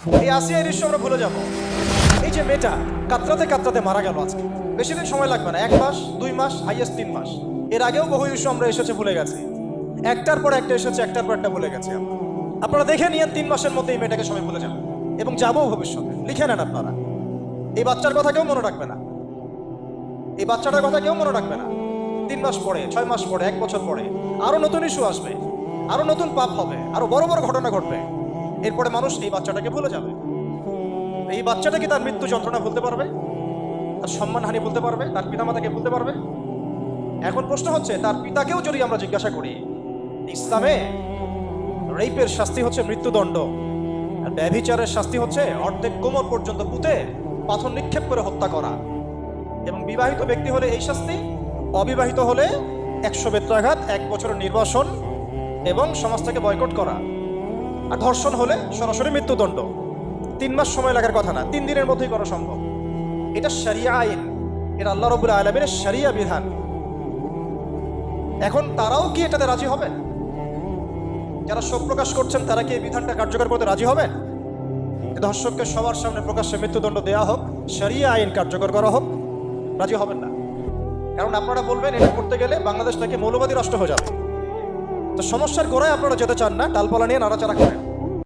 এই আসিয়া এই দৃশ্য আমরা ভুলে যাব। এই যে মেয়েটা কাতরাতে কাতরাতে মারা গেল আজকে, বেশি দিন সময় লাগবে না, 1 মাস 2 মাস হাইয়েস্ট 3 মাস। এর আগেও বহু ইস্যু আমরা এসেছে ভুলে গেছি, একটার পর একটা এসেছে, একটার পর একটা ভুলে গেছি। আপনারা দেখে নিয়েন 3 মাসের মধ্যে এই মেয়েটাকে সবাই ভুলে যাবেন এবং যাবো ভবিষ্যতে। লিখে নেন আপনারা, এই বাচ্চার কথা কেউ মনে রাখবে না, এই বাচ্চাটার কথা কেউ মনে রাখবে না। 3 মাস পরে, 6 মাস পরে, 1 বছর পরে আরো নতুন ইস্যু আসবে, আরো নতুন পাপ হবে, আরো বড় বড় ঘটনা ঘটবে। এরপরে মানুষ এই বাচ্চাটাকে ভুলে যাবে। এই বাচ্চাটা কি তার মৃত্যু যন্ত্রণা ভুলতে পারবে? তার সম্মানহানি ভুলতে পারবে? তার পিতামাতাকে ভুলতে পারবে? এখন প্রশ্ন হচ্ছে, তার পিতাকেও যদি আমরা জিজ্ঞাসা করি, ইসলামে রেপের শাস্তি হচ্ছে মৃত্যুদণ্ড, আর ব্যভিচারের শাস্তি হচ্ছে অর্ধেক কোমর পর্যন্ত পুঁতে পাথর নিক্ষেপ করে হত্যা করা। এবং বিবাহিত ব্যক্তি হলে এই শাস্তি, অবিবাহিত হলে 100 বেত্রাঘাত, 1 বছরের নির্বাসন এবং সমাজ থেকে বয়কট করা। আর ধর্ষণ হলে সরাসরি মৃত্যুদণ্ড। 3 মাস সময় লাগার কথা না, 3 দিনের মধ্যেই করা সম্ভব। এটা শরিয়া আইন, এটা আল্লাহ রাব্বুল আলামিনের শরিয়া বিধান। এখন তারাও কি এটাতে রাজি হবেন? যারা শোক প্রকাশ করছেন তারা কি এই বিধানটা কার্যকর করতে রাজি হবেন? ধর্ষককে সবার সামনে প্রকাশ্যে মৃত্যুদণ্ড দেওয়া হোক, শরিয়া আইন কার্যকর করা হোক? রাজি হবেন না। কারণ আপনারা বলবেন এটা করতে গেলে বাংলাদেশ থেকে মৌলবাদী রাষ্ট্র হয়ে যাবে। তো সমস্যার গোড়ায় আপনারা যেতে চান না, ডালপালা নিয়ে নাড়াচাড়া করেন।